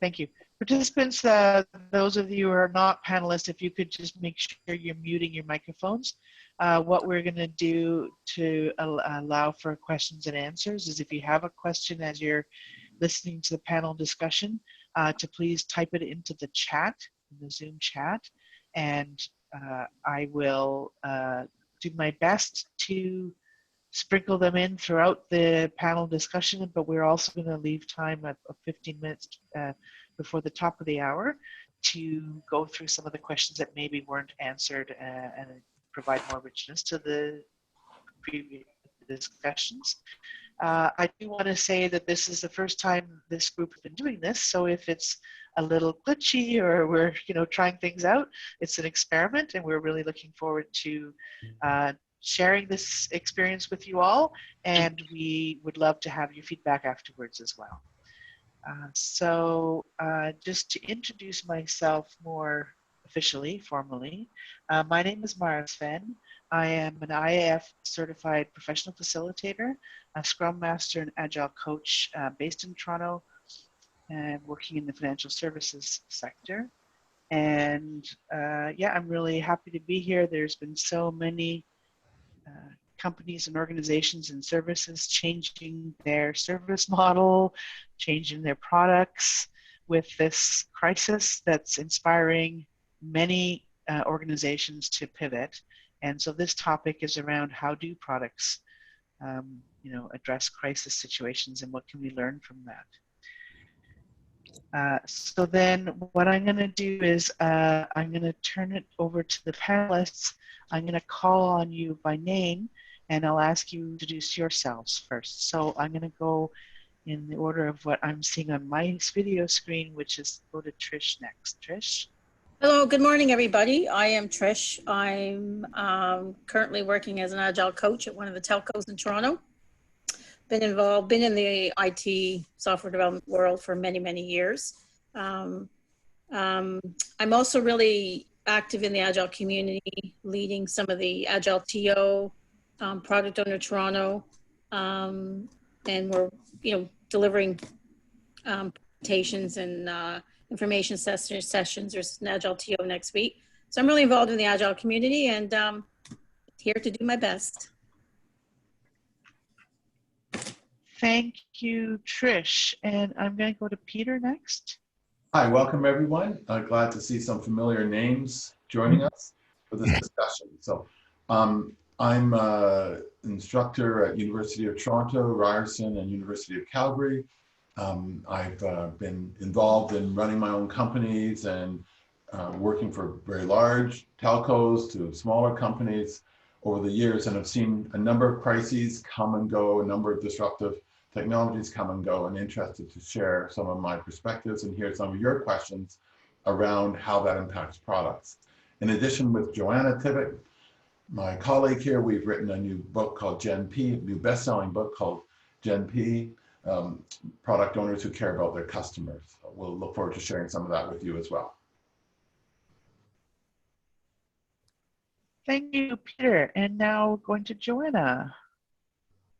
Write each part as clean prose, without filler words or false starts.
Thank you. Participants, those of you who are not panelists, if you could just make sure you're muting your microphones. What we're going to do to allow for questions and answers is if you have a question as you're listening to the panel discussion, to please type it into the chat, in the Zoom chat, and I will do my best to sprinkle them in throughout the panel discussion, but we're also going to leave time of 15 minutes before the top of the hour to go through some of the questions that maybe weren't answered and provide more richness to the previous discussions. I do want to say that this is the first time this group has been doing this, so if it's a little glitchy or we're trying things out, it's an experiment, and we're really looking forward to sharing this experience with you all, and we would love to have your feedback afterwards as well. So just to introduce myself more officially, formally, my name is Svenne. I am an IAF certified professional facilitator, a Scrum Master and Agile coach based in Toronto and working in the financial services sector. And yeah, I'm really happy to be here. There's been so many companies and organizations and services changing their service model, changing their products with this crisis that's inspiring many organizations to pivot. And so this topic is around how do products address crisis situations and what can we learn from that. So then what I'm going to do is I'm going to turn it over to the panelists. I'm going to call on you by name, and I'll ask you to introduce yourselves first. So I'm going to go in the order of what I'm seeing on my video screen, which is go to Trish next. Trish? Hello, good morning, everybody. I am Trish. I'm currently working as an Agile coach at one of the telcos in Toronto. Been in the IT software development world for many, many years. I'm also really active in the Agile community, leading some of the Agile TO, Product Owner Toronto, and we're delivering presentations and information sessions. There's an Agile TO next week. So I'm really involved in the Agile community and here to do my best. Thank you, Trish. And I'm going to go to Peter next. Hi, welcome everyone. Glad to see some familiar names joining us for this discussion. So I'm an instructor at University of Toronto, Ryerson, and University of Calgary. I've been involved in running my own companies and working for very large telcos to smaller companies over the years, and I've seen a number of crises come and go, a number of disruptive technologies come and go, and interested to share some of my perspectives and hear some of your questions around how that impacts products. In addition, with Joanna Tivig, my colleague here, we've written a new book called Gen P, a new best-selling book called Gen P, Product Owners Who Care About Their Customers. We'll look forward to sharing some of that with you as well. Thank you, Peter. And now going to Joanna.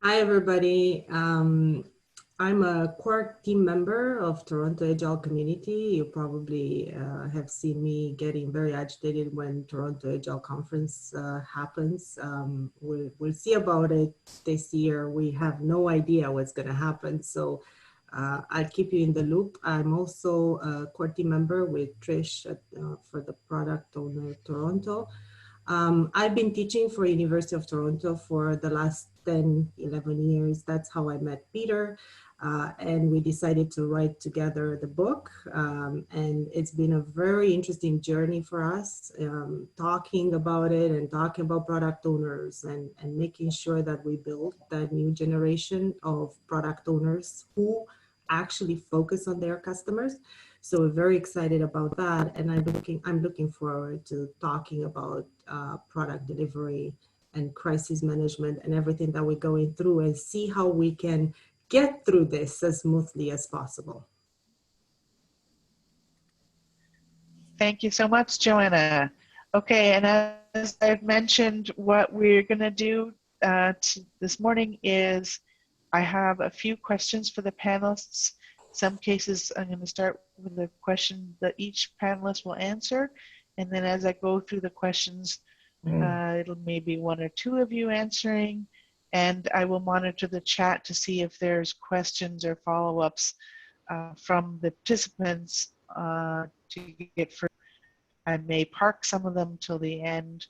Hi, everybody. I'm a Quark team member of Toronto Agile Community. You probably have seen me getting very agitated when Toronto Agile Conference happens. We'll see about it this year. We have no idea what's going to happen. So I'll keep you in the loop. I'm also a Quark team member with Trish for the Product Owner Toronto. I've been teaching for University of Toronto for the last 10, 11 years. That's how I met Peter. And we decided to write together the book. And it's been a very interesting journey for us, talking about it and talking about product owners and making sure that we build that new generation of product owners who actually focus on their customers. So we're very excited about that. And I'm looking forward to talking about product delivery and crisis management and everything that we're going through and see how we can get through this as smoothly as possible. Thank you so much, Joanna. Okay, and as I've mentioned, what we're going to do this morning is I have a few questions for the panelists, Some cases, I'm going to start with a question that each panelist will answer. And then as I go through the questions, it'll maybe one or two of you answering. And I will monitor the chat to see if there's questions or follow-ups from the participants to get further. I may park some of them till the end.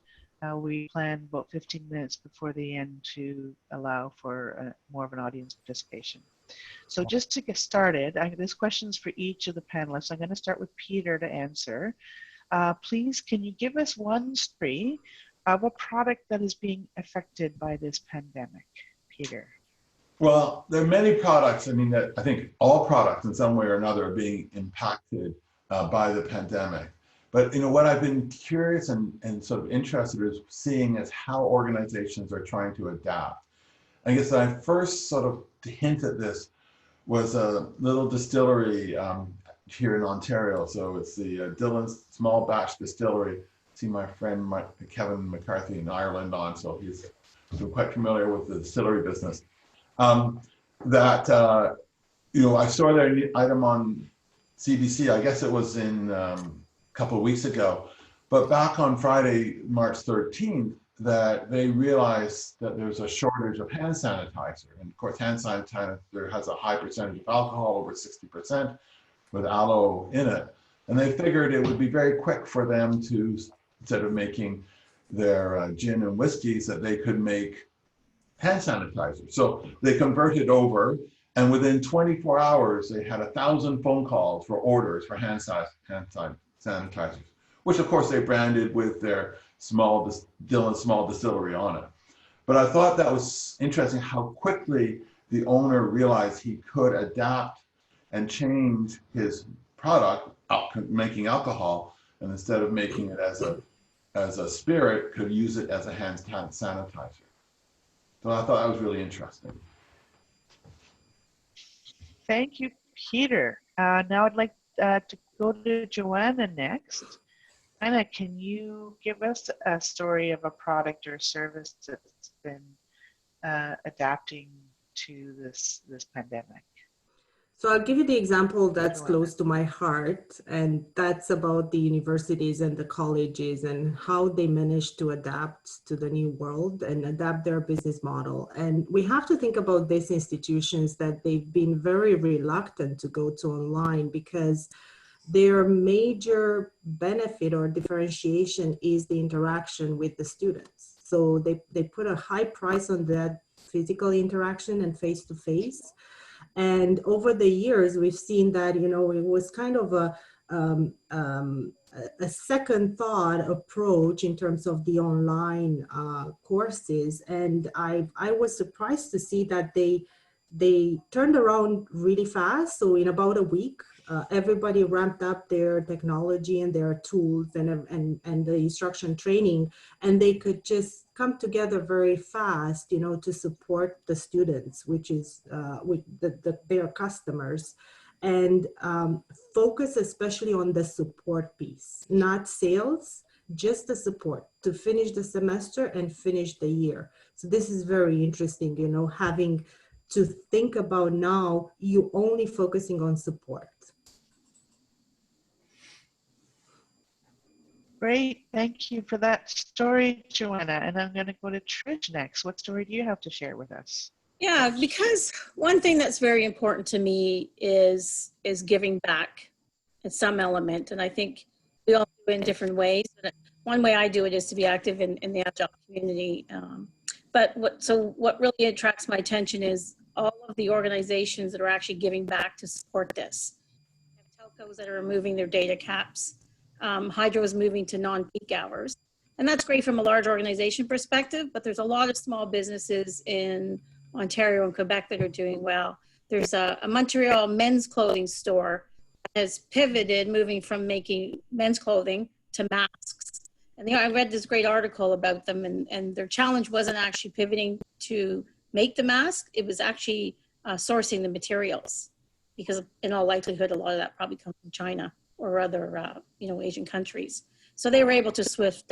We plan about 15 minutes before the end to allow for more of an audience participation. So just to get started, this question's for each of the panelists. I'm going to start with Peter to answer. Please, can you give us one story of a product that is being affected by this pandemic? Peter. Well, there are many products. I mean, I think all products in some way or another are being impacted by the pandemic. But what I've been curious and sort of interested in seeing is how organizations are trying to adapt. I guess I first sort of hint at this was a little distillery here in Ontario. So it's the Dillon's Small Batch Distillery. I see my friend Kevin McCarthy in Ireland on, so he's quite familiar with the distillery business. I saw their item on CBC. I guess it was in couple of weeks ago, but back on Friday, March 13th, that they realized that there's a shortage of hand sanitizer. And of course, hand sanitizer has a high percentage of alcohol, over 60%, with aloe in it. And they figured it would be very quick for them to, instead of making their gin and whiskeys, that they could make hand sanitizer. So they converted over, and within 24 hours, they had 1,000 phone calls for orders for hand sanitizers, which of course they branded with their Dillon Small Distillery on it. But I thought that was interesting how quickly the owner realized he could adapt and change his product, making alcohol, and instead of making it as a spirit, could use it as a hand sanitizer. So I thought that was really interesting. Thank you, Peter. Now I'd like to go to Joanna next. Joanna, can you give us a story of a product or service that's been adapting to this pandemic? So I'll give you the example that's close to my heart, and that's about the universities and the colleges and how they managed to adapt to the new world and adapt their business model. And we have to think about these institutions that they've been very reluctant to go to online because their major benefit or differentiation is the interaction with the students. So they put a high price on that physical interaction and face-to-face. And over the years, we've seen that, it was kind of a second thought approach in terms of the online courses. And I was surprised to see that they turned around really fast. So in about a week, everybody ramped up their technology and their tools and the instruction training, and they could just come together very fast, to support the students, which is with their customers, and focus especially on the support piece, not sales, just the support to finish the semester and finish the year. So this is very interesting, having to think about now you only focusing on support. Great, thank you for that story, Joanna. And I'm going to go to Trish next. What story do you have to share with us? Yeah, because one thing that's very important to me is giving back in some element. And I think we all do it in different ways. One way I do it is to be active in the Agile community. But what really attracts my attention is all of the organizations that are actually giving back to support this. We have telcos that are removing their data caps. Hydro is moving to non-peak hours. And that's great from a large organization perspective, but there's a lot of small businesses in Ontario and Quebec that are doing well. There's a Montreal men's clothing store that has pivoted, moving from making men's clothing to masks. And I read this great article about them, and their challenge wasn't actually pivoting to make the mask, it was actually sourcing the materials, because in all likelihood, a lot of that probably comes from China or other, Asian countries. So they were able to swift.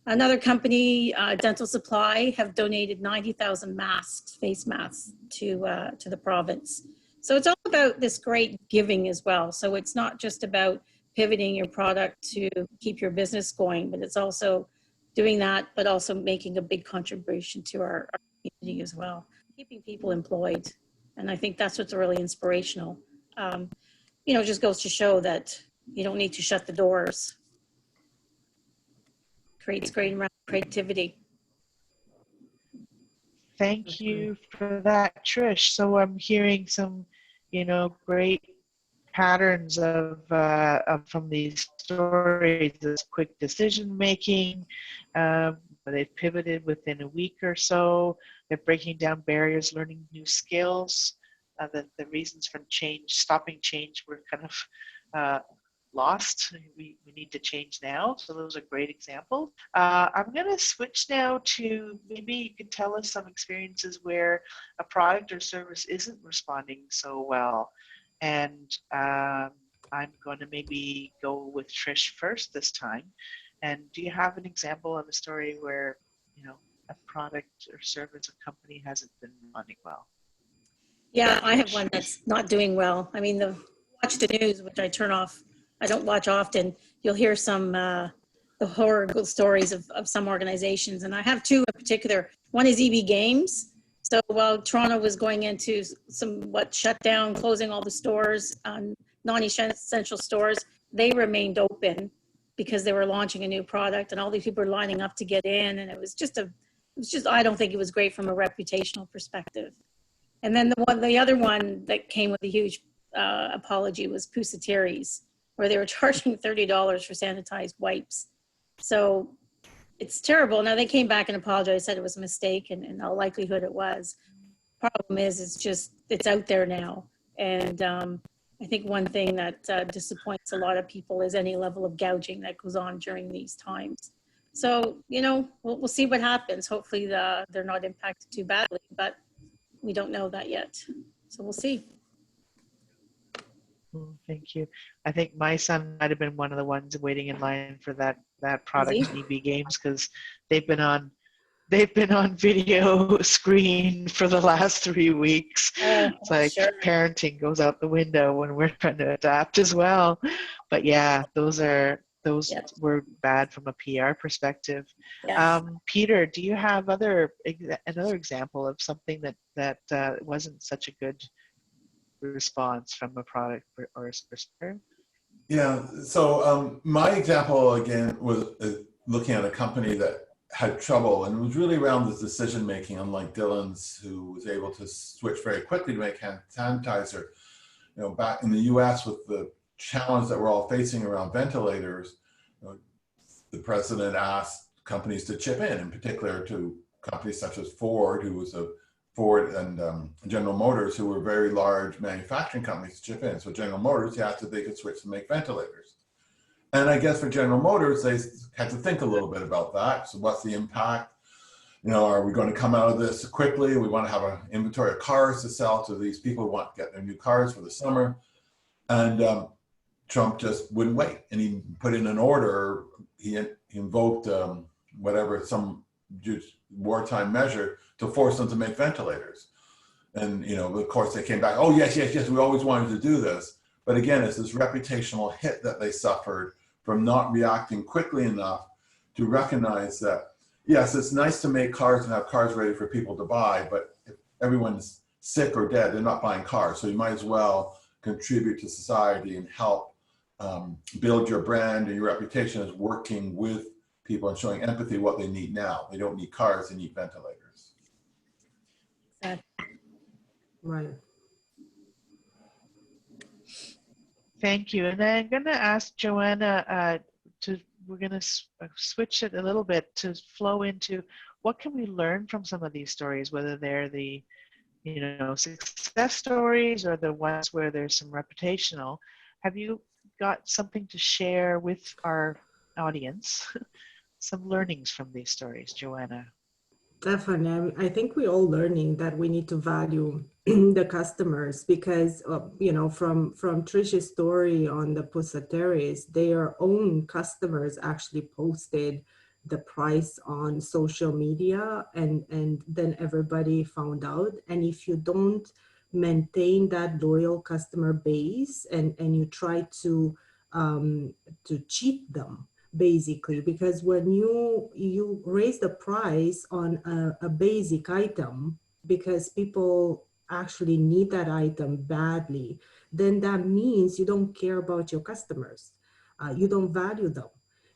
Another company, Dental Supply, have donated 90,000 masks, face masks, to the province. So it's all about this great giving as well. So it's not just about pivoting your product to keep your business going, but it's also doing that, but also making a big contribution to our community as well, keeping people employed. And I think that's what's really inspirational. You know, it just goes to show that you don't need to shut the doors. Creates great creativity. Thank you for that, Trish. So I'm hearing some, you know, great patterns of from these stories. This quick decision making. They've pivoted within a week or so. They're breaking down barriers, learning new skills. The reasons for change, stopping change, were kind of lost. We need to change now. So those are great examples. I'm going to switch now to, maybe you could tell us some experiences where a product or service isn't responding so well. And I'm going to maybe go with Trish first this time. And do you have an example of a story where, you know, a product or service or company hasn't been running well? Yeah, I have one that's not doing well. I mean, watch the news, which I turn off. I don't watch often. You'll hear some the horrible stories of some organizations, and I have two in particular. One is EB Games. So while Toronto was going into somewhat shutdown, closing all the stores, non-essential stores, they remained open because they were launching a new product, and all these people were lining up to get in, and it was just I don't think it was great from a reputational perspective. And then the other one that came with a huge apology was Pusatiri's, where they were charging $30 for sanitized wipes. So it's terrible. Now they came back and apologized, said it was a mistake, and in all likelihood it was. Problem is, it's out there now. And I think one thing that disappoints a lot of people is any level of gouging that goes on during these times. So, you know, we'll see what happens. Hopefully they're not impacted too badly, but we don't know that yet. So we'll see. Thank you. I think my son might have been one of the ones waiting in line for that product in EB Games, because they've been on video screen for the last 3 weeks. It's like sure. Parenting goes out the window when we're trying to adapt as well. But yeah, those were bad from a PR perspective. Yes. Peter, do you have another example of something that wasn't such a good response from a product or a service? Yeah, so my example again was looking at a company that had trouble, and it was really around the decision making, unlike Dylan's, who was able to switch very quickly to make hand sanitizer. You know, back in the US with the challenge that we're all facing around ventilators, you know, the president asked companies to chip in particular to companies such as Ford, who was Ford and General Motors, who were very large manufacturing companies, to chip in. So General Motors, he asked if they could switch to make ventilators. And I guess for General Motors, they had to think a little bit about that. So what's the impact? You know, are we going to come out of this quickly? We want to have an inventory of cars to sell to these people who want to get their new cars for the summer. And Trump just wouldn't wait. And he put in an order. He invoked some wartime measure to force them to make ventilators. And, you know, of course they came back, oh, yes, we always wanted to do this. But again, it's this reputational hit that they suffered from not reacting quickly enough to recognize that, yes, it's nice to make cars and have cars ready for people to buy, but if everyone's sick or dead, they're not buying cars. So you might as well contribute to society and help build your brand and your reputation as working with people and showing empathy what they need now. They don't need cars, they need ventilators. Right. Thank you. And I'm going to ask Joanna we're going to switch it a little bit to flow into what can we learn from some of these stories, whether they're the, you know, success stories or the ones where there's some reputational. Have you got something to share with our audience? Some learnings from these stories, Joanna? Definitely. I think we're all learning that we need to value the customers, because, you know, from Trish's story on the Pusatiri's, their own customers actually posted the price on social media, and then everybody found out. And if you don't maintain that loyal customer base, and you try to cheat them, basically, because when you raise the price on a basic item because people actually need that item badly, then that means you don't care about your customers. You don't value them.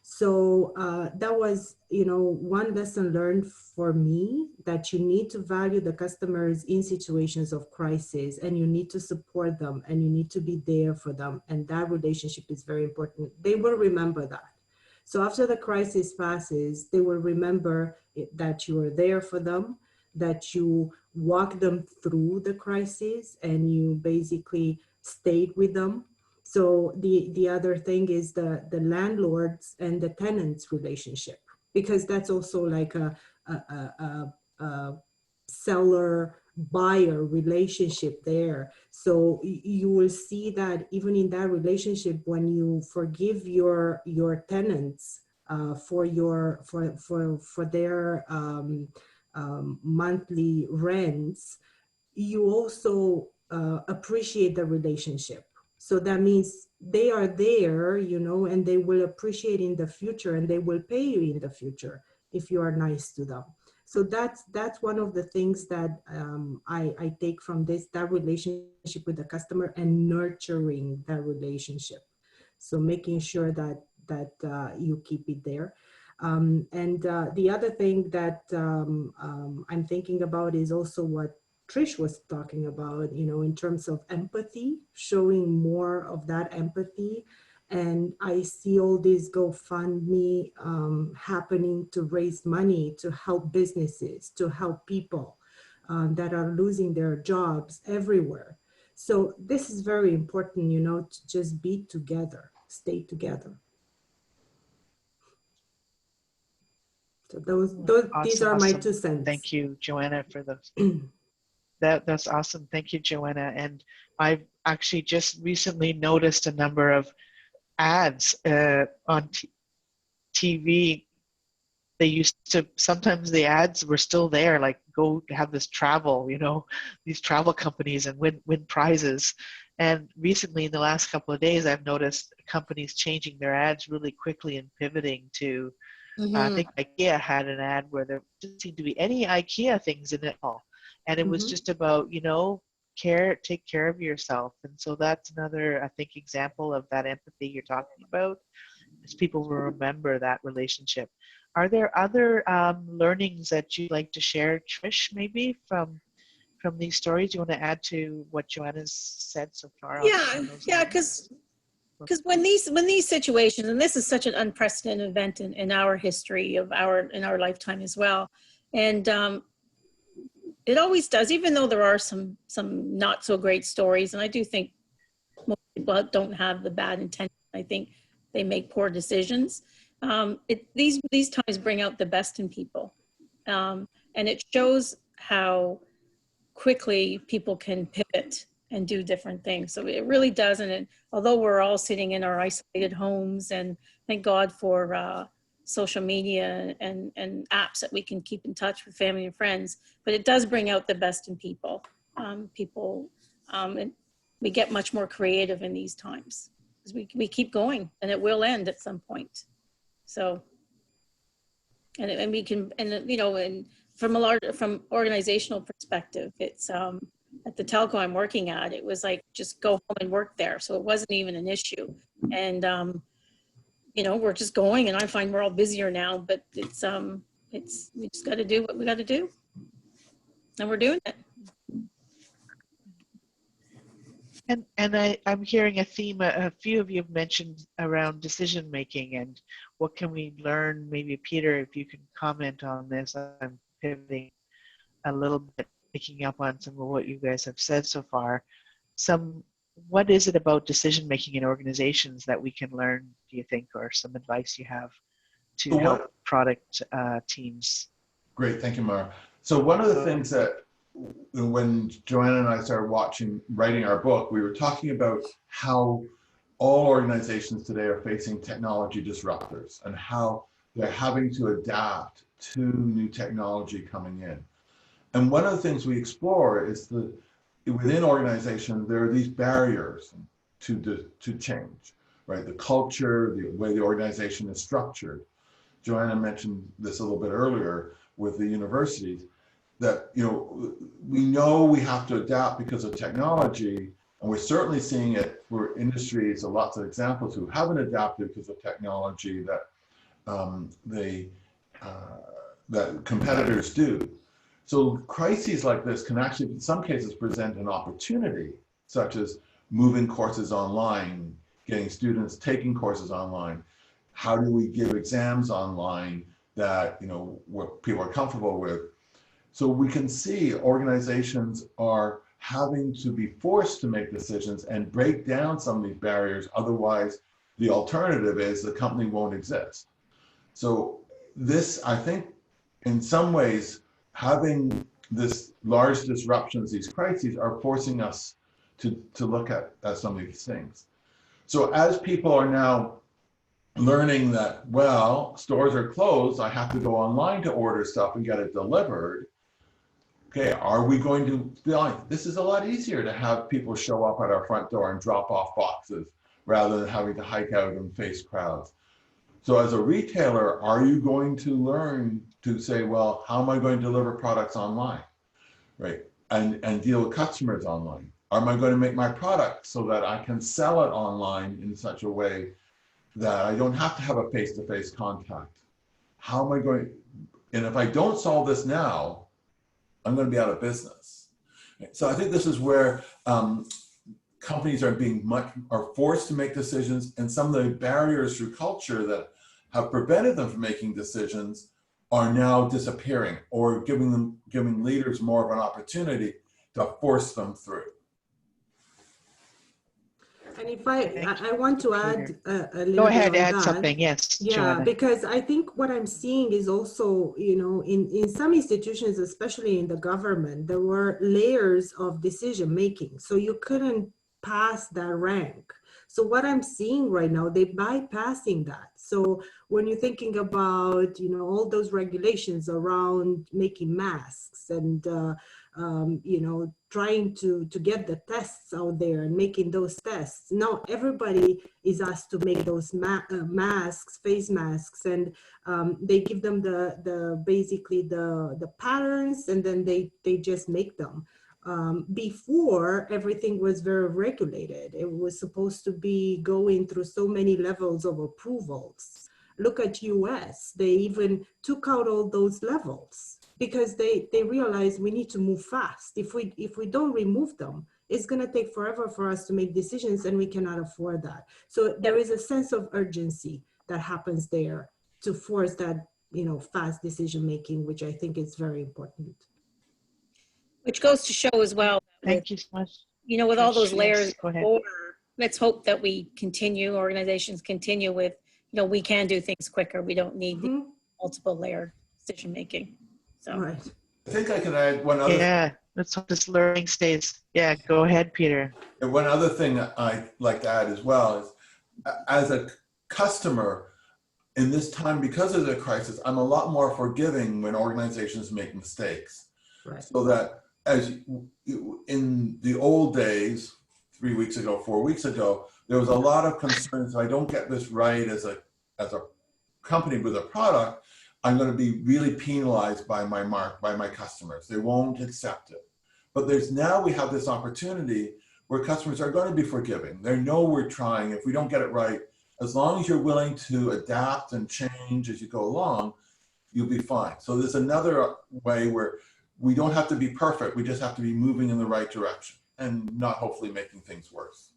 So that was, one lesson learned for me, that you need to value the customers in situations of crisis, and you need to support them, and you need to be there for them. And that relationship is very important. They will remember that. So after the crisis passes, they will remember that you are there for them, that you walk them through the crisis, and you basically stayed with them. So the other thing is the landlords and the tenants relationship, because that's also like a seller buyer relationship there. So you will see that even in that relationship, when you forgive your tenants for their monthly rents, you also appreciate the relationship. So that means they are there, and they will appreciate in the future, and they will pay you in the future if you are nice to them. So that's one of the things that I take from this, that relationship with the customer, and nurturing that relationship. So making sure that you keep it there. And the other thing that I'm thinking about is also what Trish was talking about, in terms of empathy, showing more of that empathy. And I see all these GoFundMe happening to raise money, to help businesses, to help people that are losing their jobs everywhere. So this is very important, to just be together, stay together. So these are my 2 cents. Thank you, Joanna, for those. That's awesome. Thank you, Joanna. And I've actually just recently noticed a number of ads on TV. They used to, sometimes the ads were still there, like go have this travel, these travel companies, and win prizes. And recently, in the last couple of days, I've noticed companies changing their ads really quickly and pivoting to, I think IKEA had an ad where there didn't seem to be any IKEA things in it all. And it was just about, take care of yourself. And so that's another, I think, example of that empathy you're talking about, is people will remember that relationship. Are there other learnings that you'd like to share, Trish, maybe from these stories? You want to add to what Joanna's said so far? Yeah, because when these situations, and this is such an unprecedented event in our history in our lifetime as well, and it always does, even though there are some not so great stories, and I do think most people don't have the bad intention. I think they make poor decisions. These times bring out the best in people, and it shows how quickly people can pivot and do different things. So it really does. And although we're all sitting in our isolated homes, and thank God for social media and apps that we can keep in touch with family and friends, but it does bring out the best in people. And we get much more creative in these times, because we keep going, and it will end at some point. So, and we can, and from organizational perspective, it's at the telco I'm working at, it was like, just go home and work there. So it wasn't even an issue. And, we're just going, and I find we're all busier now, but we just got to do what we got to do. And we're doing it. And I'm hearing a theme, a few of you have mentioned around decision making, and what can we learn? Maybe Peter, if you can comment on this. I'm pivoting a little bit, picking up on some of what you guys have said so far. What is it about decision making in organizations that we can learn, do you think, or some advice you have to help product teams? Great, thank you, Mara. So one of the things that when Joanna and I started writing our book, we were talking about how all organizations today are facing technology disruptors, and how they're having to adapt to new technology coming in. And one of the things we explore is within organizations, there are these barriers to change, right? The culture, the way the organization is structured. Joanna mentioned this a little bit earlier with the universities, that we know we have to adapt because of technology, and we're certainly seeing it for industries, lots of examples who haven't adapted because of technology that that competitors do. So crises like this can actually, in some cases, present an opportunity, such as moving courses online, getting students taking courses online. How do we give exams online that what people are comfortable with? So we can see organizations are having to be forced to make decisions and break down some of these barriers. Otherwise, the alternative is the company won't exist. So this, I think, in some ways, having this large disruptions, these crises, are forcing us to look at some of these things. So as people are now learning that, well, stores are closed, I have to go online to order stuff and get it delivered. Okay, are we going to feel like this is a lot easier to have people show up at our front door and drop off boxes rather than having to hike out and face crowds? So as a retailer, are you going to learn to say, well, how am I going to deliver products online, right? And deal with customers online? Am I going to make my product so that I can sell it online in such a way that I don't have to have a face-to-face contact? How am I going? And if I don't solve this now, I'm going to be out of business. So I think this is where companies are forced to make decisions, and some of the barriers through culture that have prevented them from making decisions are now disappearing, or giving leaders more of an opportunity to force them through. And if I want to add a little Go ahead, bit on add that. something. Yes, Yeah, Joanna. because I think what I'm seeing is also, in some institutions, especially in the government, there were layers of decision making. So you couldn't pass that rank. So what I'm seeing right now, they're bypassing that. So when you're thinking about, all those regulations around making masks and, trying to get the tests out there and making those tests. Now everybody is asked to make those masks, face masks, and they give them basically the patterns, and then they just make them. Before, everything was very regulated. It was supposed to be going through so many levels of approvals. Look at US, they even took out all those levels because they realized we need to move fast. If we don't remove them, it's going to take forever for us to make decisions, and we cannot afford that. So there is a sense of urgency that happens there to force that, fast decision making, which I think is very important. Which goes to show as well. Thank you so much. With all those layers, yes, go ahead. Let's hope that organizations continue with, we can do things quicker. We don't need the multiple layer decision making. So Right. I think I can add one other. Yeah, let's hope this learning stays. Yeah, go ahead, Peter. And one other thing I'd like to add as well is, as a customer in this time, because of the crisis, I'm a lot more forgiving when organizations make mistakes. Right. So that as in the old days, 3 weeks ago, 4 weeks ago, there was a lot of concerns. If I don't get this right as a company with a product, I'm going to be really penalized by my customers. They won't accept it. But now we have this opportunity where customers are going to be forgiving. They know we're trying. If we don't get it right, as long as you're willing to adapt and change as you go along, you'll be fine. So there's another way where we don't have to be perfect. We just have to be moving in the right direction and not hopefully making things worse.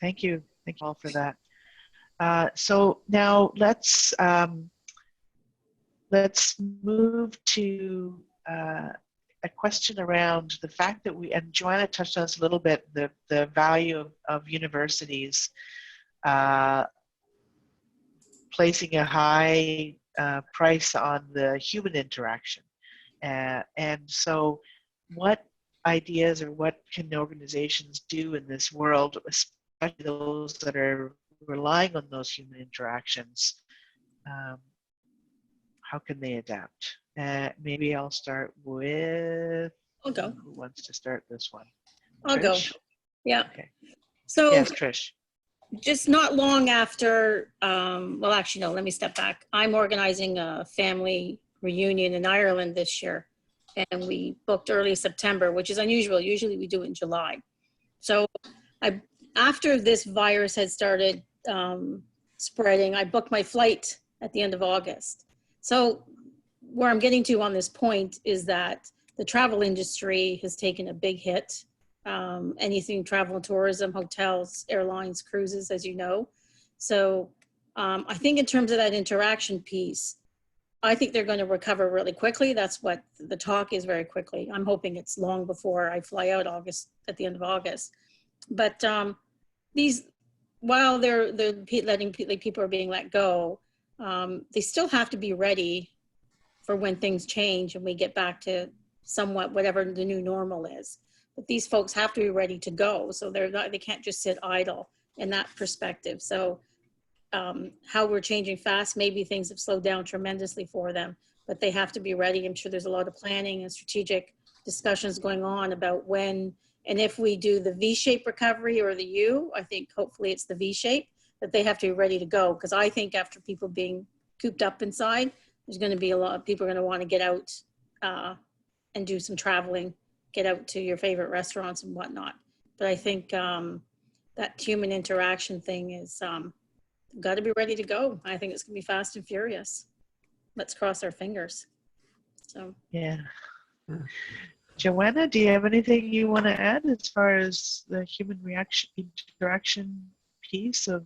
Thank you. Thank you all for that. So now let's move to a question around the fact that and Joanna touched on this a little bit, the value of universities placing a high price on the human interaction. And so what ideas or what can organizations do in this world, especially those that are relying on those human interactions? How can they adapt? Maybe I'll start with, I'll go. who wants to start this one? I'll go. Trish? Yeah. Okay. So Yes, Trish. just not long after, well, actually, no, let me step back. I'm organizing a family reunion in Ireland this year, and we booked early September, which is unusual. Usually we do it in July. So after this virus had started spreading, I booked my flight at the end of August. So where I'm getting to on this point is that the travel industry has taken a big hit. Anything travel and tourism, hotels, airlines, cruises, as you know. So I think in terms of that interaction piece, I think they're going to recover really quickly. That's what the talk is, very quickly. I'm hoping it's long before I fly out at the end of August. But while they're letting people are being let go, they still have to be ready for when things change and we get back to somewhat whatever the new normal is. But these folks have to be ready to go, so they can't just sit idle in that perspective. So how we're changing fast, maybe things have slowed down tremendously for them, but they have to be ready. I'm sure there's a lot of planning and strategic discussions going on about when and if we do the V-shaped recovery or the U. I think hopefully it's the V-shape, that they have to be ready to go, because I think after people being cooped up inside, there's going to be a lot of people are going to want to get out and do some traveling, get out to your favorite restaurants and whatnot. But I think that human interaction thing is got to be ready to go. I think it's going to be fast and furious. Let's cross our fingers. So Yeah. Joanna, do you have anything you want to add as far as the human interaction piece of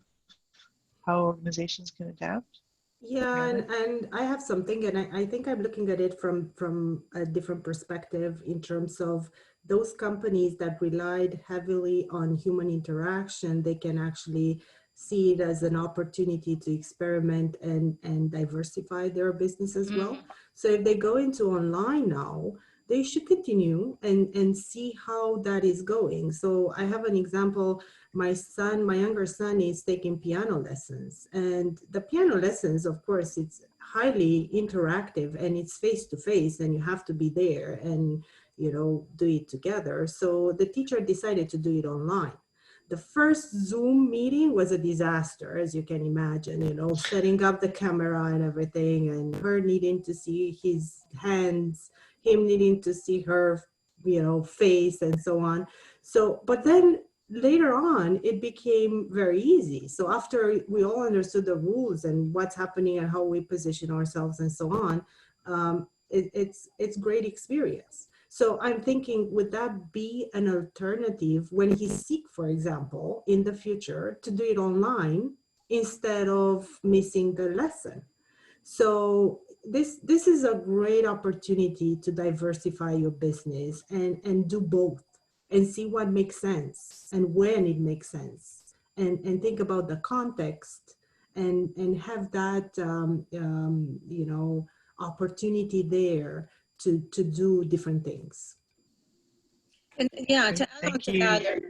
how organizations can adapt? Yeah, and I have something, and I think I'm looking at it from a different perspective in terms of those companies that relied heavily on human interaction. They can actually see it as an opportunity to experiment and diversify their business as well. So if they go into online now, they should continue and see how that is going. So I have an example. My younger son is taking piano lessons, and the piano lessons, of course, it's highly interactive and it's face to face, and you have to be there and, do it together. So the teacher decided to do it online. The first Zoom meeting was a disaster, as you can imagine, setting up the camera and everything, and her needing to see his hands, him needing to see her, face and so on. So, but then later on, it became very easy. So after we all understood the rules and what's happening and how we position ourselves and so on, it's great experience. So I'm thinking, would that be an alternative when he seek, for example, in the future to do it online instead of missing the lesson? So this is a great opportunity to diversify your business and do both and see what makes sense and when it makes sense and think about the context and have that opportunity there to do different things. and yeah, to add on to that,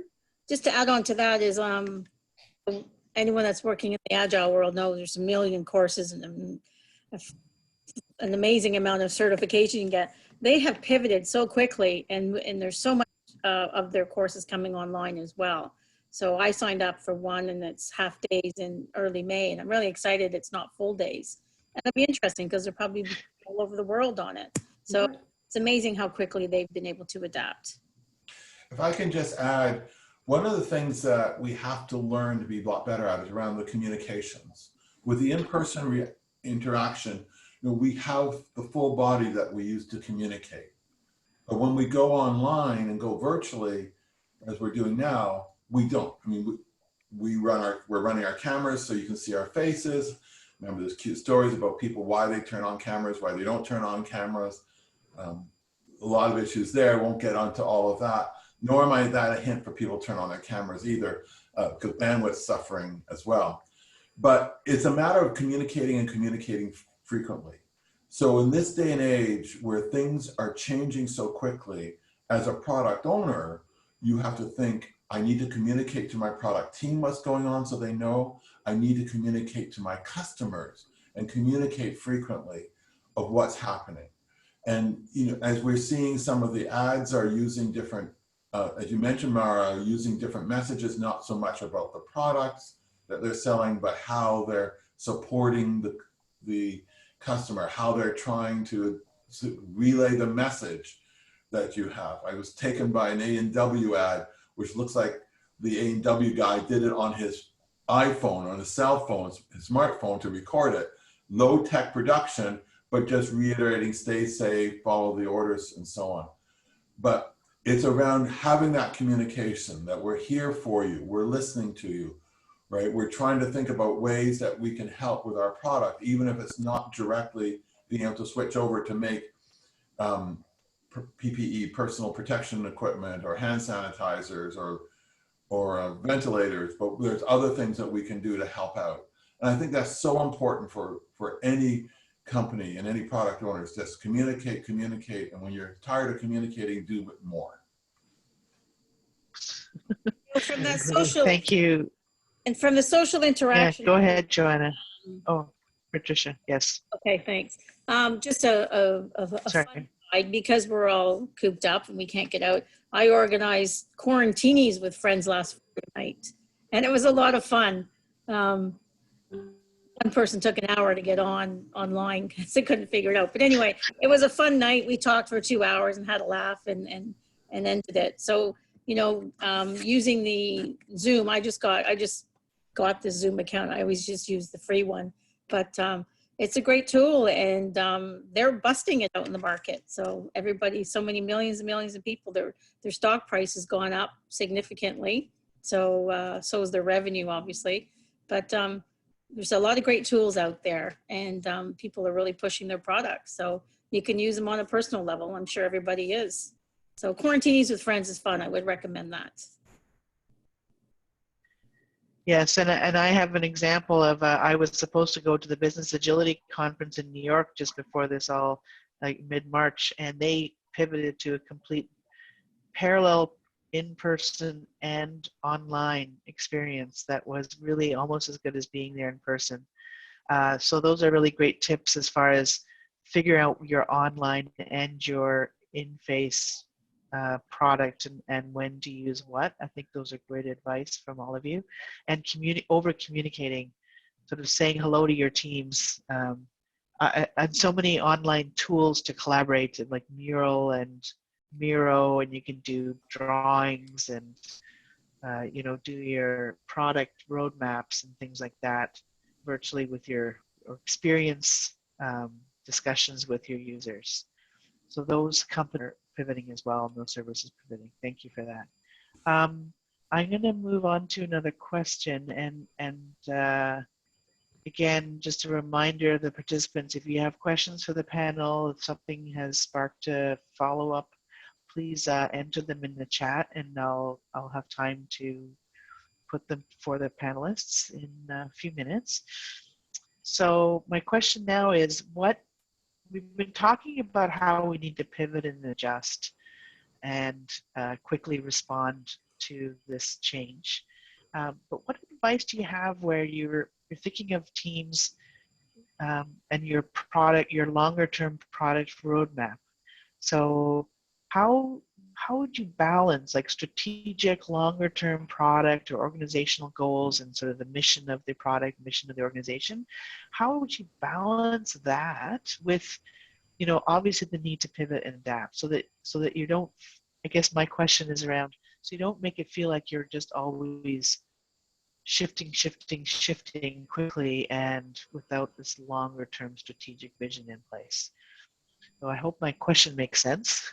just to add on to that is anyone that's working in the agile world knows there's a million courses and an amazing amount of certification you can get. They have pivoted so quickly, and there's so much of their courses coming online as well. So I signed up for one, and it's half days in early May, and I'm really excited it's not full days. And it'll be interesting because they're probably all over the world on it. So it's amazing how quickly they've been able to adapt. If I can just add, one of the things that we have to learn to be a lot better at is around the communications. With the in-person interaction, we have the full body that we use to communicate. But when we go online and go virtually, as we're doing now, we don't. I mean, we're running our cameras so you can see our faces. Remember, there's cute stories about people, why they turn on cameras, why they don't turn on cameras. A lot of issues there. Won't get onto all of that. Nor am I that a hint for people to turn on their cameras either, because bandwidth's suffering as well. But it's a matter of communicating and communicating frequently. So in this day and age where things are changing so quickly, as a product owner, you have to think, I need to communicate to my product team what's going on so they know. I need to communicate to my customers and communicate frequently of what's happening. And as we're seeing, some of the ads are using different, as you mentioned, Mara, using different messages, not so much about the products that they're selling, but how they're supporting the customer, how they're trying to relay the message that you have. I was taken by an A&W ad, which looks like the A&W guy did it on his iPhone, on his cell phone, his smartphone, to record it. Low tech production, but just reiterating, stay safe, follow the orders, and so on. But it's around having that communication, that we're here for you, we're listening to you, right? We're trying to think about ways that we can help with our product, even if it's not directly being able to switch over to make PPE, personal protection equipment, or hand sanitizers, or ventilators, but there's other things that we can do to help out. And I think that's so important for any company and any product owners. Just communicate, and when you're tired of communicating, do it more. From that social, thank you. And from the social interaction. Yeah, go ahead, Joanna. Oh, Patricia, yes. Okay, thanks. Just a Sorry. fun side, because we're all cooped up and we can't get out. I organized quarantinis with friends last night, and it was a lot of fun. One person took an hour to get online because they couldn't figure it out. But anyway, it was a fun night. We talked for 2 hours and had a laugh and ended it. So, using the Zoom, I just got the Zoom account. I always just use the free one, but it's a great tool, and they're busting it out in the market. So everybody, so many millions and millions of people, their stock price has gone up significantly. So so is their revenue, obviously. But there's a lot of great tools out there, and people are really pushing their products. So you can use them on a personal level. I'm sure everybody is. So quarantinis with friends is fun. I would recommend that. Yes, and I have an example of I was supposed to go to the Business Agility Conference in New York just before this, all like mid-March, and they pivoted to a complete parallel in-person and online experience that was really almost as good as being there in person. So those are really great tips as far as figuring out your online and your in-face product and when to use what. I think those are great advice from all of you. And over communicating, sort of saying hello to your teams, and so many online tools to collaborate, like Mural and Miro, and you can do drawings and do your product roadmaps and things like that virtually with your experience discussions with your users. So those companies are pivoting as well, and those services pivoting. Thank you for that. I'm going to move on to another question, and again, just a reminder of the participants, if you have questions for the panel, if something has sparked a follow-up, please enter them in the chat, and I'll have time to put them for the panelists in a few minutes. So my question now is, we've been talking about how we need to pivot and adjust and quickly respond to this change. But what advice do you have where you're thinking of teams and your product, your longer term product roadmap? So how would you balance like strategic longer term product or organizational goals and sort of the mission of the product, mission of the organization? How would you balance that with, obviously the need to pivot and adapt so that you don't, I guess my question is around, so you don't make it feel like you're just always shifting quickly and without this longer term strategic vision in place. So I hope my question makes sense.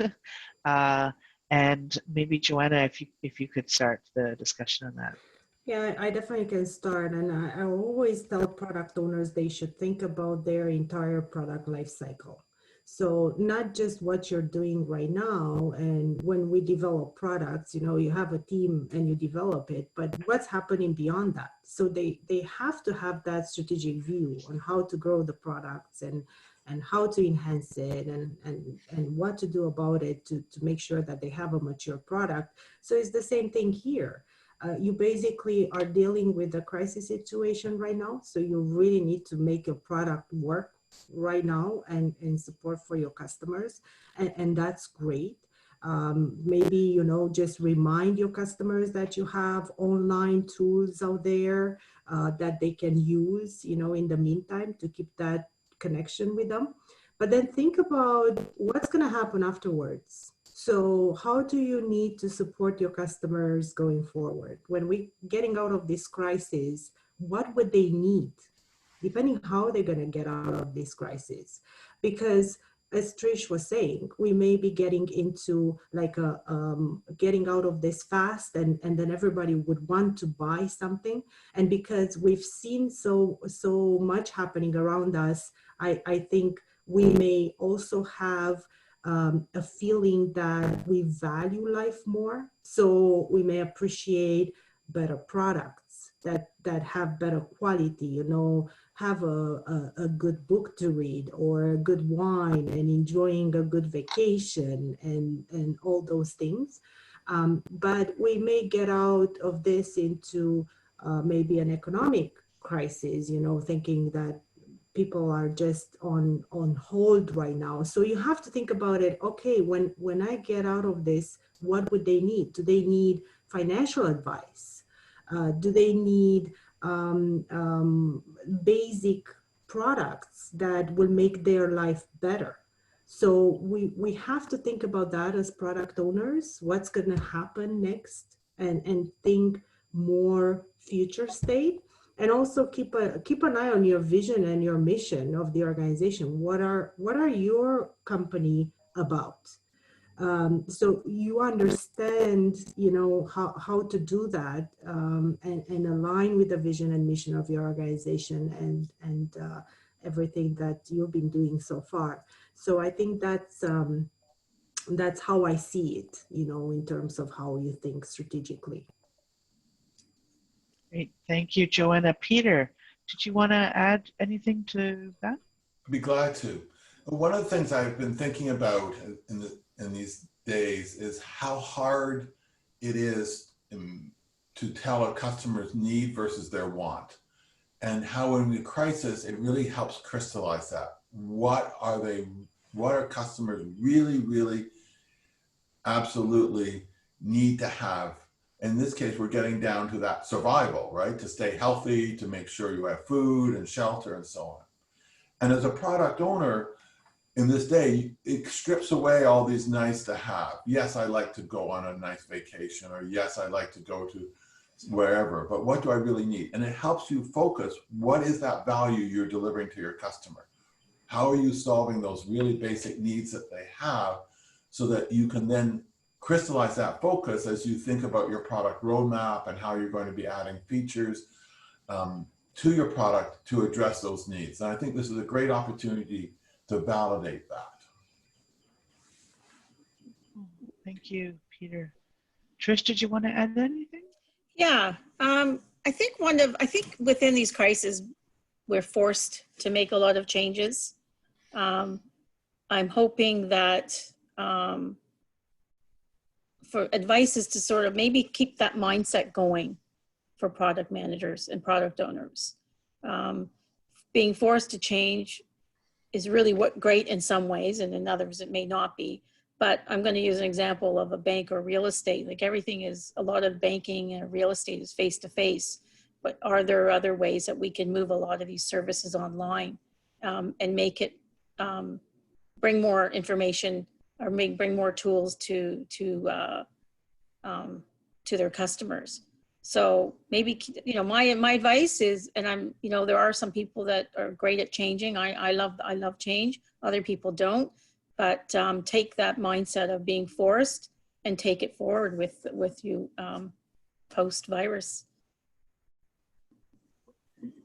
And maybe Joanna, if you could start the discussion on that. Yeah, I definitely can start. And I always tell product owners they should think about their entire product life cycle. So not just what you're doing right now. And when we develop products, you have a team and you develop it, but what's happening beyond that? So they have to have that strategic view on how to grow the products and how to enhance it and what to do about it to make sure that they have a mature product. So it's the same thing here. You basically are dealing with a crisis situation right now. So you really need to make your product work right now and support for your customers. And that's great. Maybe, you know, just remind your customers that you have online tools out there that they can use, you know, in the meantime to keep that connection with them. But then think about what's going to happen afterwards. So how do you need to support your customers going forward? When we're getting out of this crisis, what would they need? Depending how they're going to get out of this crisis. Because as Trish was saying, we may be getting into like a getting out of this fast, and then everybody would want to buy something. And because we've seen so much happening around us, I think we may also have a feeling that we value life more. So we may appreciate better products that have better quality, you know, have a good book to read or a good wine and enjoying a good vacation and all those things. But we may get out of this into maybe an economic crisis, you know, thinking that people are just on hold right now. So you have to think about it. Okay, when I get out of this, what would they need? Do they need financial advice? Do they need basic products that will make their life better? So we have to think about that as product owners, what's going to happen next, and think more future state. And also keep an eye on your vision and your mission of the organization. What are your company about? So you understand, you know, how to do that and align with the vision and mission of your organization and everything that you've been doing so far. So I think that's how I see it, you know, in terms of how you think strategically. Great, thank you, Joanna. Peter, did you want to add anything to that? I'd be glad to. One of the things I've been thinking about in these days is how hard it is to tell a customer's need versus their want, and how in the crisis it really helps crystallize that. What are customers really absolutely need to have? In this case, we're getting down to that survival, right? To stay healthy, to make sure you have food and shelter and so on. And as a product owner, in this day, it strips away all these nice to have. Yes, I like to go on a nice vacation, or yes, I like to go to wherever, but what do I really need? And it helps you focus, what is that value you're delivering to your customer? How are you solving those really basic needs that they have, so that you can then crystallize that focus as you think about your product roadmap and how you're going to be adding features to your product to address those needs. And I think this is a great opportunity to validate that. Thank you, Peter. Trish, did you want to add anything? Yeah, I think within these crises, we're forced to make a lot of changes. I'm hoping that for advice is to sort of maybe keep that mindset going for product managers and product owners. Being forced to change is really great in some ways, and in others it may not be. But I'm going to use an example of a bank or real estate. Like a lot of banking and real estate is face-to-face. But are there other ways that we can move a lot of these services online and make it bring more information or bring more tools to their customers? So maybe, you know, my advice is, and there are some people that are great at changing. I love change. Other people don't. But take that mindset of being forced and take it forward with you post-virus.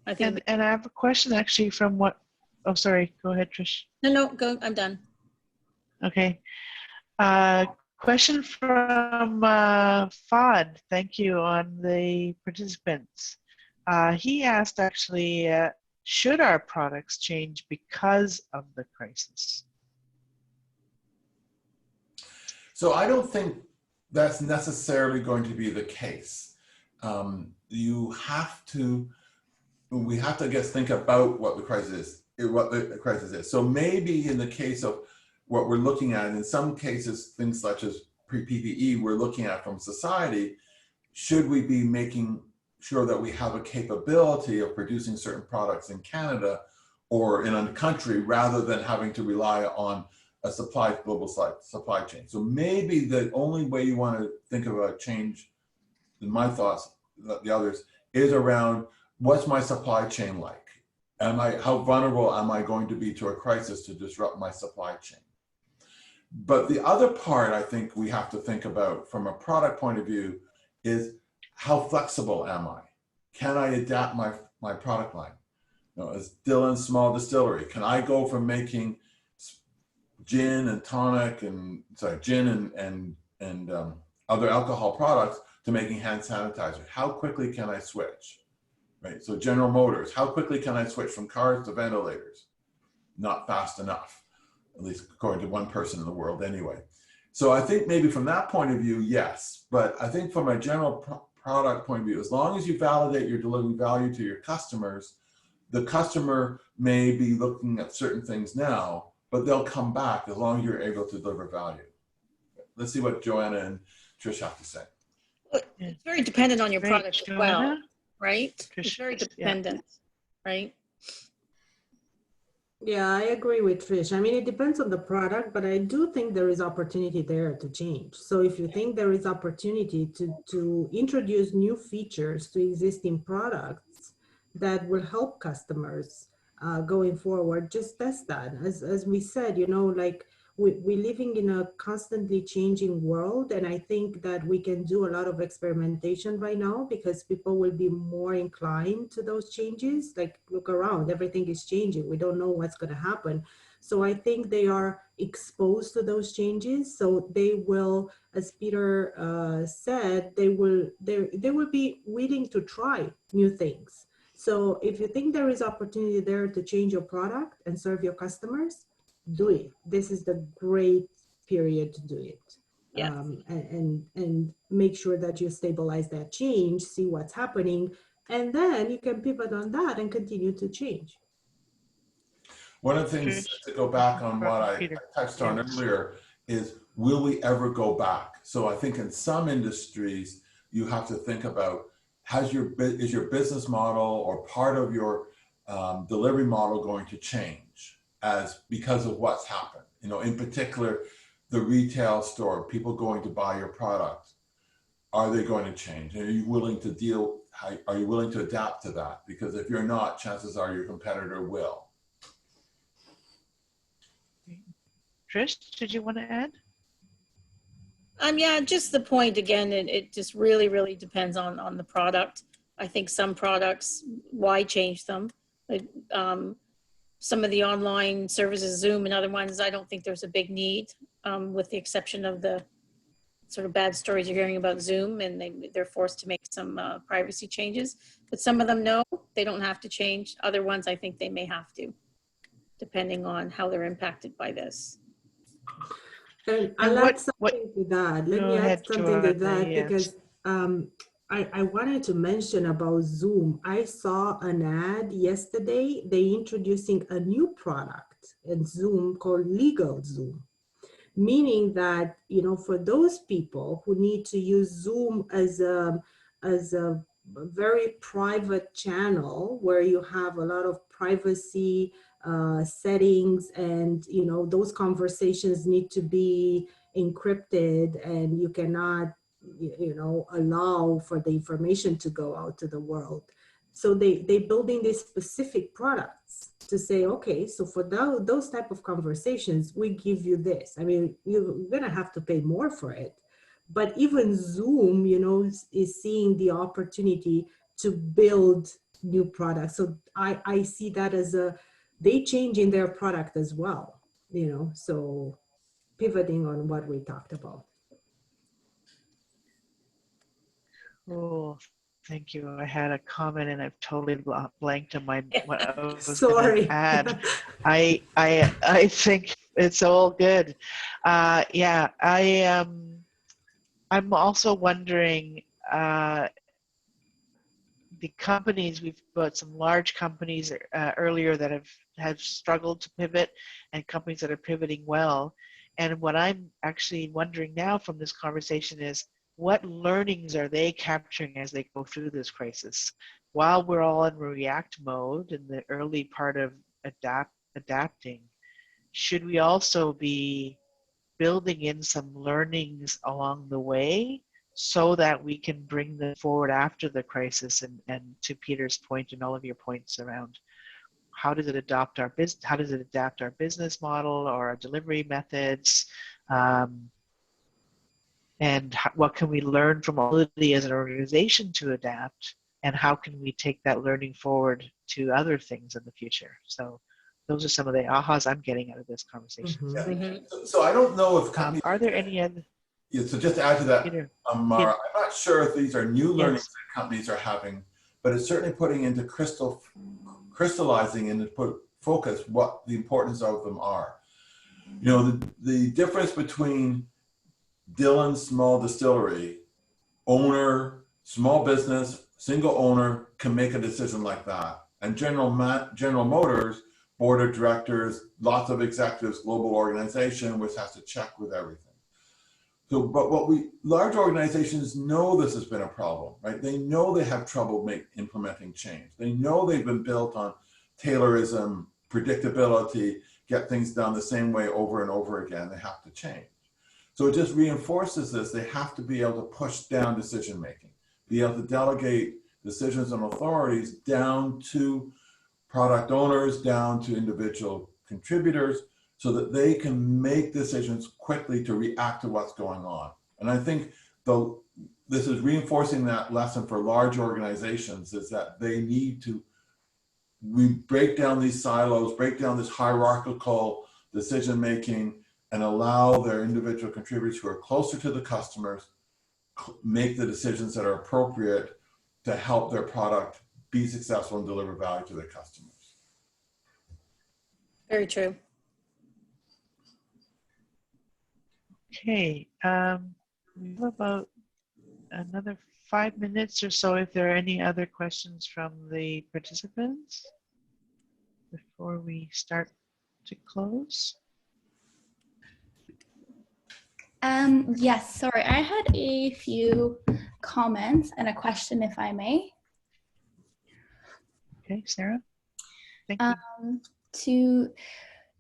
I think. And I have a question actually from what, oh, sorry, go ahead, Trish. No, go, I'm done. Okay. Question from Fod, thank you, on the participants. He asked actually, should our products change because of the crisis? So I don't think that's necessarily going to be the case. We have to, I guess, think about what the crisis is. what the crisis is. So maybe in the case of what we're looking at, in some cases, things such as pre-PPE, we're looking at from society, should we be making sure that we have a capability of producing certain products in Canada or in a country rather than having to rely on a global supply chain. So maybe the only way you want to think of a change, in my thoughts, the others, is around what's my supply chain like? How vulnerable am I going to be to a crisis to disrupt my supply chain? But the other part I think we have to think about from a product point of view is how flexible am I? Can I adapt my product line? You know, as Dylan's small distillery, can I go from making gin and tonic and gin and other alcohol products to making hand sanitizer? How quickly can I switch? Right. So General Motors, how quickly can I switch from cars to ventilators? Not fast enough, at least according to one person in the world anyway. So I think maybe from that point of view, yes. But I think from a general product point of view, as long as you validate you're delivering value to your customers, the customer may be looking at certain things now, but they'll come back as long as you're able to deliver value. Let's see what Joanna and Trish have to say. It's very dependent on your product as well, right? Trish, It's very dependent, right? Yeah, I agree with Trish. I mean, it depends on the product, but I do think there is opportunity there to change. So if you think there is opportunity to introduce new features to existing products that will help customers going forward, just test that. As we said, you know, like we're living in a constantly changing world, and I think that we can do a lot of experimentation right now because people will be more inclined to those changes. Like, look around, everything is changing. We don't know what's going to happen. So I think they are exposed to those changes. So they will, as Peter said, they will be willing to try new things. So if you think there is opportunity there to change your product and serve your customers, do it. This is the great period to do it. Yeah. And make sure that you stabilize that change, see what's happening, and then you can pivot on that and continue to change. One of the things to go back on what I touched on earlier is, will we ever go back? So I think in some industries, you have to think about, is your business model or part of your delivery model going to change because of what's happened? You know, in particular, the retail store, people going to buy your product, are they going to change? And are you willing to are you willing to adapt to that? Because if you're not, chances are your competitor will. Trish, did you want to add? Yeah, just the point again, it just really, really depends on the product. I think some products, why change them? Some of the online services, Zoom and other ones, I don't think there's a big need, with the exception of the sort of bad stories you're hearing about Zoom, and they're forced to make some privacy changes. But some of them, no, they don't have to change. Other ones, I think they may have to, depending on how they're impacted by this. And I'll add something to that. Let me add something to that, because I wanted to mention about Zoom. I saw an ad yesterday. They introducing a new product in Zoom called Legal Zoom, meaning that, you know, for those people who need to use Zoom as a very private channel where you have a lot of privacy settings, and you know, those conversations need to be encrypted, and you cannot, you know, allow for the information to go out to the world. So they building these specific products to say, okay, so for those type of conversations, we give you this. I mean, you're gonna have to pay more for it, but even Zoom, you know, is seeing the opportunity to build new products. So I see that as they changing their product as well, you know, so pivoting on what we talked about. Oh, thank you. I had a comment and I've totally blanked on what I was Sorry. going to add. I think it's all good. Yeah, I'm also wondering, the companies, we've got some large companies earlier that have struggled to pivot, and companies that are pivoting well. And what I'm actually wondering now from this conversation is, what learnings are they capturing as they go through this crisis? While we're all in react mode in the early part of adapting, should we also be building in some learnings along the way so that we can bring them forward after the crisis? And to Peter's point and all of your points around how does it adapt our business, how does it adapt our business model or our delivery methods, and what can we learn from ability as an organization to adapt, and how can we take that learning forward to other things in the future? So those are some of the ahas I'm getting out of this conversation. So I don't know if companies are there any other? Yeah, so just to add to that, Peter, Mara, I'm not sure if these are new learnings yes, that companies are having, but it's certainly putting into crystallizing and to put focus what the importance of them are. You know, the difference between Dillon's Small Distillery, owner, small business, single owner can make a decision like that. And General Motors, board of directors, lots of executives, global organization, which has to check with everything. So, but large organizations know this has been a problem, right? They know they have trouble implementing change. They know they've been built on Taylorism, predictability, get things done the same way over and over again. They have to change. So it just reinforces this. They have to be able to push down decision-making, be able to delegate decisions and authorities down to product owners, down to individual contributors, so that they can make decisions quickly to react to what's going on. And I think this is reinforcing that lesson for large organizations, is that they need to break down these silos, break down this hierarchical decision-making, and allow their individual contributors who are closer to the customers make the decisions that are appropriate to help their product be successful and deliver value to their customers. Very true. okay. We have about another 5 minutes or so if there are any other questions from the participants before we start to close. Yes, sorry, I had a few comments and a question, if I may. Okay, Sarah. Thank you. To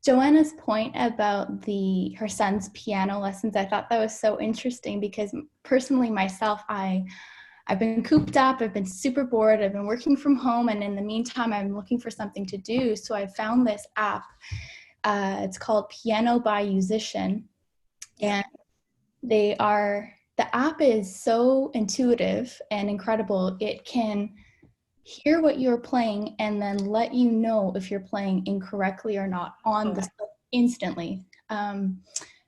Joanna's point about her son's piano lessons, I thought that was so interesting because personally myself, I've been cooped up, I've been super bored, I've been working from home, and in the meantime, I'm looking for something to do. So I found this app. It's called Piano by Musician, and the app is so intuitive and incredible. It can hear what you're playing and then let you know if you're playing incorrectly or not on the instantly.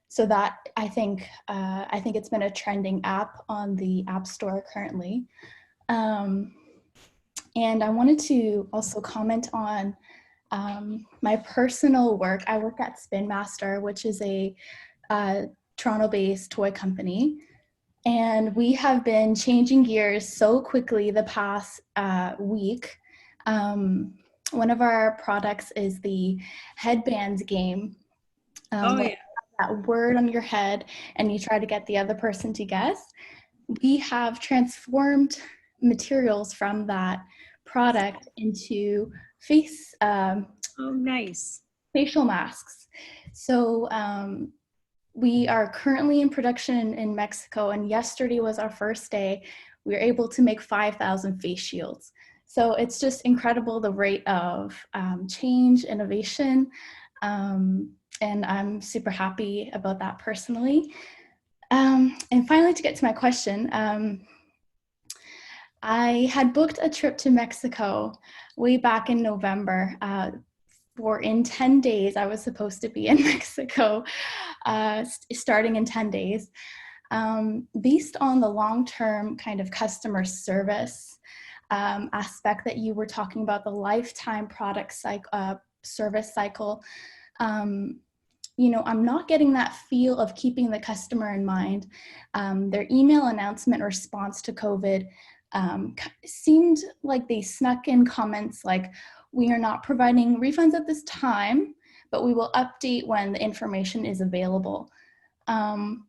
So that I think it's been a trending app on the App Store currently. And I wanted to also comment on my personal work. I work at Spin Master, which is a Toronto-based toy company. And we have been changing gears so quickly the past week. One of our products is the headbands game. That word on your head and you try to get the other person to guess. We have transformed materials from that product into nice facial masks. So we are currently in production in Mexico, and yesterday was our first day. We were able to make 5,000 face shields. So it's just incredible, the rate of change, innovation, and I'm super happy about that personally. And finally, to get to my question, I had booked a trip to Mexico way back in November. In 10 days, I was supposed to be in Mexico, starting in 10 days. Based on the long-term kind of customer service aspect that you were talking about, the lifetime product service cycle, you know, I'm not getting that feel of keeping the customer in mind. Their email announcement response to COVID seemed like they snuck in comments like, we are not providing refunds at this time, but we will update when the information is available. And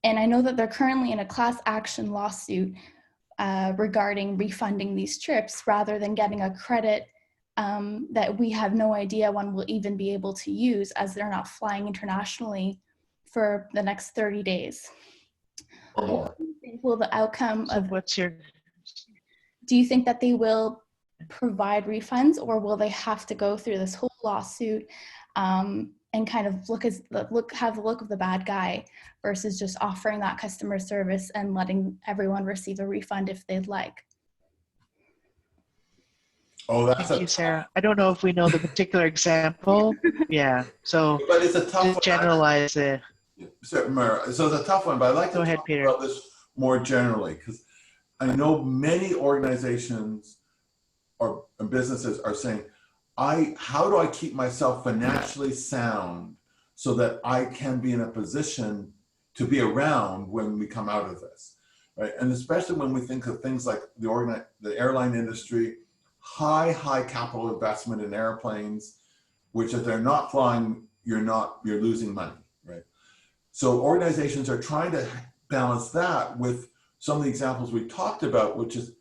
I know that they're currently in a class action lawsuit regarding refunding these trips rather than getting a credit that we have no idea when we'll even be able to use, as they're not flying internationally for the next 30 days. Or more. What do you think will the outcome So of, what's your, do you think that they will provide refunds, or will they have to go through this whole lawsuit and kind of have the look of the bad guy versus just offering that customer service and letting everyone receive a refund if they'd like? Oh, that's thank you, Sarah. I don't know if we know the particular example. Yeah, so but it's a tough just one. generalize it. So, Mara, so it's a tough one, but I'd like to Go ahead, talk Peter. about this more generally, because I know many organizations or businesses are saying, how do I keep myself financially sound so that I can be in a position to be around when we come out of this, right? And especially when we think of things like the airline industry, high capital investment in airplanes, which if they're not flying, you're losing money, right? So organizations are trying to balance that with some of the examples we talked about, which is,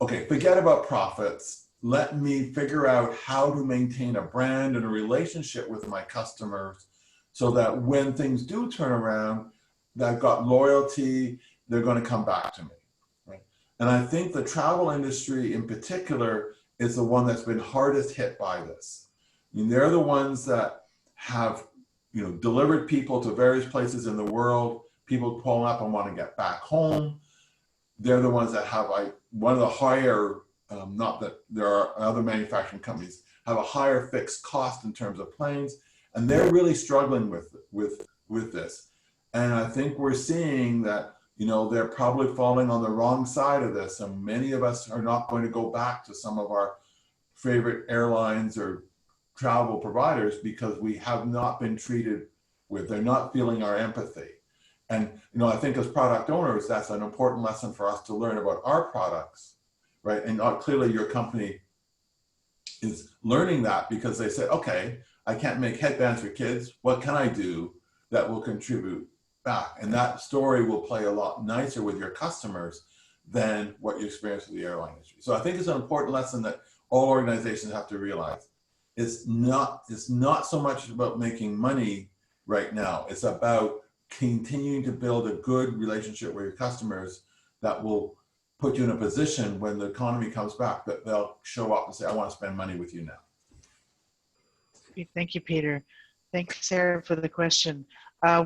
okay, forget about profits. Let me figure out how to maintain a brand and a relationship with my customers so that when things do turn around, that I've got loyalty, they're going to come back to me, right? And I think the travel industry in particular is the one that's been hardest hit by this. I mean, they're the ones that have, delivered people to various places in the world. People pull up and want to get back home. They're the ones that have one of the higher, not that there are other manufacturing companies, have a higher fixed cost in terms of planes, and they're really struggling with this. And I think we're seeing that, they're probably falling on the wrong side of this, and many of us are not going to go back to some of our favorite airlines or travel providers because we have not been treated with, they're not feeling our empathy. And, I think as product owners, that's an important lesson for us to learn about our products, right? And clearly your company is learning that because they said, okay, I can't make headbands for kids. What can I do that will contribute back? And that story will play a lot nicer with your customers than what you experience with the airline industry. So I think it's an important lesson that all organizations have to realize. It's not so much about making money right now. It's about continuing to build a good relationship with your customers that will put you in a position when the economy comes back that they'll show up and say, I want to spend money with you now. Thank you, Peter. Thanks, Sarah, for the question. I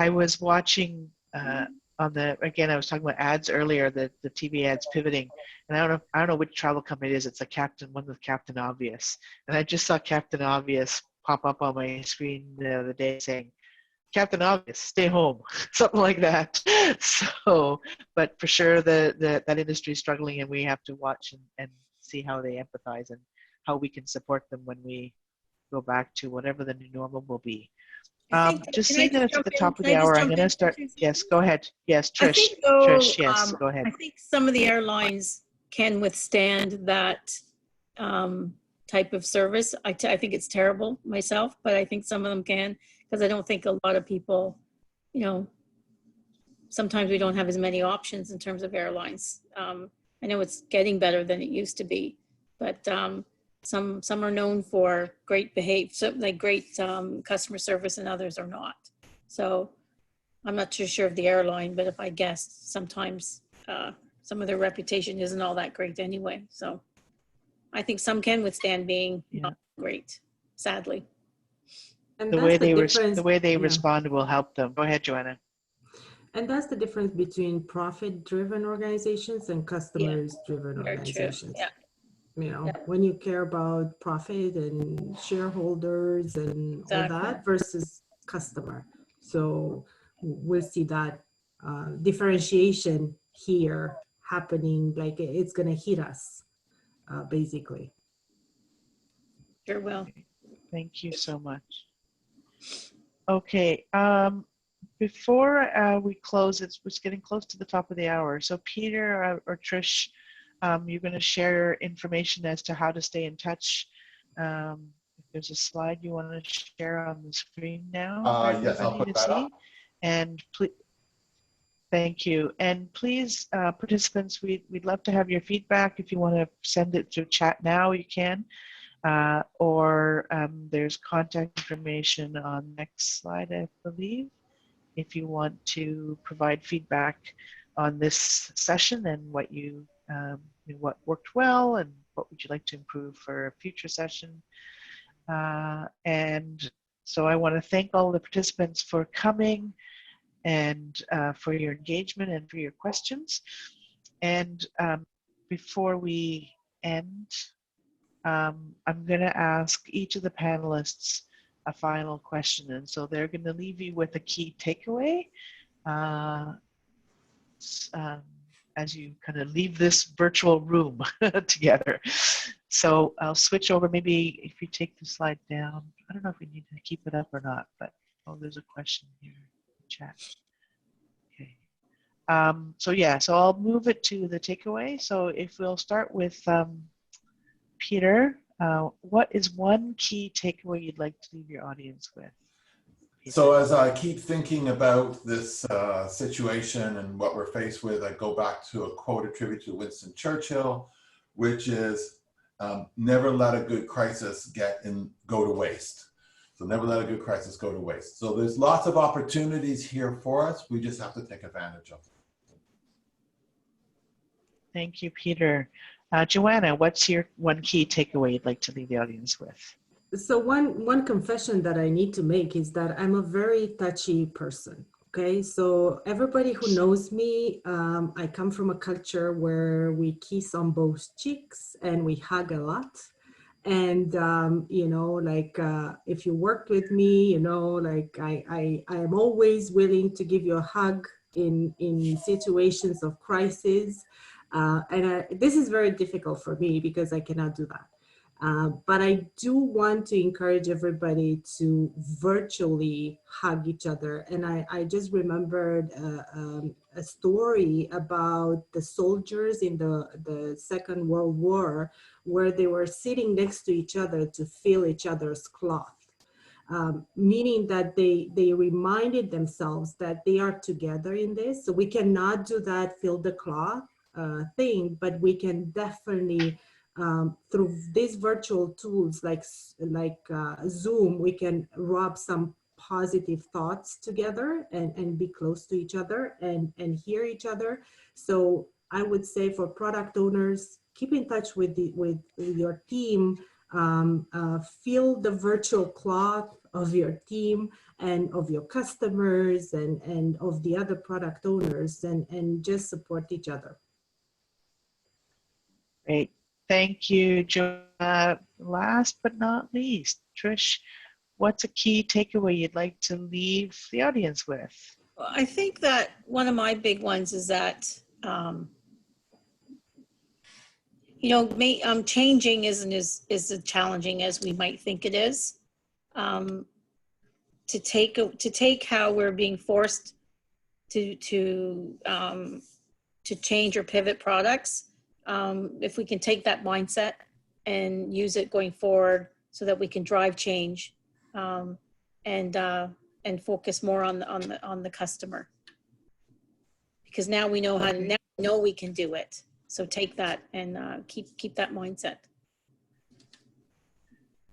was watching I was talking about ads earlier, the TV ads pivoting, and I don't know which travel company it is. It's one with Captain Obvious, and I just saw Captain Obvious pop up on my screen the other day saying, Captain Obvious, stay home, something like that. So, but for sure, that industry is struggling, and we have to watch and see how they empathize and how we can support them when we go back to whatever the new normal will be. Just seeing that it's at the top of the hour, I'm going to start. Yes, go ahead. Yes, Trish. Trish, yes, go ahead. I think some of the airlines can withstand that type of service. I think it's terrible myself, but I think some of them can, because I don't think a lot of people, sometimes we don't have as many options in terms of airlines. I know it's getting better than it used to be, but some are known for great customer service, and others are not. So I'm not too sure of the airline, but if I guessed, sometimes some of their reputation isn't all that great anyway. So I think some can withstand being not great, sadly. And The way they respond will help them. Go ahead, Joanna. And that's the difference between profit-driven organizations and customers-driven organizations. Yeah. When you care about profit and shareholders and all that versus customer. So we'll see that differentiation here happening, like it's going to hit us, basically. Sure will. Thank you so much. Okay, before we close, it's getting close to the top of the hour. So Peter or Trish, you're going to share information as to how to stay in touch. If there's a slide you want to share on the screen now for Yes, I'll everybody put to that see. up. And please, thank you. And please, participants, we'd love to have your feedback. If you want to send it through chat now, you can. Or there's contact information on the next slide, I believe, if you want to provide feedback on this session and what what worked well and what would you like to improve for a future session. And so I want to thank all the participants for coming and for your engagement and for your questions. And before we end, I'm going to ask each of the panelists a final question. And so they're going to leave you with a key takeaway as you kind of leave this virtual room together. So I'll switch over. Maybe if you take the slide down, I don't know if we need to keep it up or not, but oh, there's a question here in the chat. Okay. So I'll move it to the takeaway. So if we'll start with Peter, what is one key takeaway you'd like to leave your audience with? Peter? So as I keep thinking about this situation and what we're faced with, I go back to a quote attributed to Winston Churchill, which is, never let a good crisis go to waste. So never let a good crisis go to waste. So there's lots of opportunities here for us. We just have to take advantage of them. Thank you, Peter. Joanna, what's your one key takeaway you'd like to leave the audience with? So one confession that I need to make is that I'm a very touchy person. Okay, so everybody who knows me, I come from a culture where we kiss on both cheeks and we hug a lot. And if you worked with me, I am always willing to give you a hug in situations of crisis. This is very difficult for me because I cannot do that. But I do want to encourage everybody to virtually hug each other. And I just remembered a story about the soldiers in the Second World War, where they were sitting next to each other to feel each other's cloth. Meaning that they reminded themselves that they are together in this. So we cannot do that feel the cloth thing, but we can definitely through these virtual tools like Zoom, we can rub some positive thoughts together and be close to each other and hear each other. So I would say for product owners, keep in touch with your team, feel the virtual cloth of your team and of your customers and of the other product owners and just support each other. Great. Thank you, Joanna. Last but not least, Trish, what's a key takeaway you'd like to leave the audience with? Well, I think that one of my big ones is that, changing isn't as challenging as we might think it is. To take how we're being forced to change or pivot products. If we can take that mindset and use it going forward so that we can drive change and focus more on the customer, because now we know how to, now we know we can do it. So take that and keep that mindset.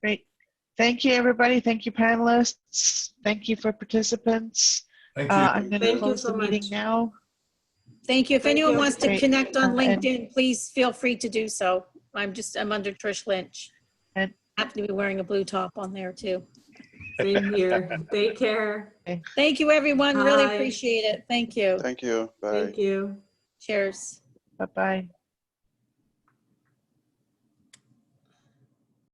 Great. Thank you, everybody. Thank you, panelists. Thank you for participants. Thank you. I'm going to Thank you close so the meeting much. now. Thank you. If Thank anyone you. wants to Great. connect on And- LinkedIn, please feel free to do so. I'm under Trish Lynch. And- I happen to be wearing a blue top on there too. Same here. Take care. Thank you, everyone. Really Bye. appreciate it. Thank you. Thank you. Bye. Thank you. Cheers. Bye-bye.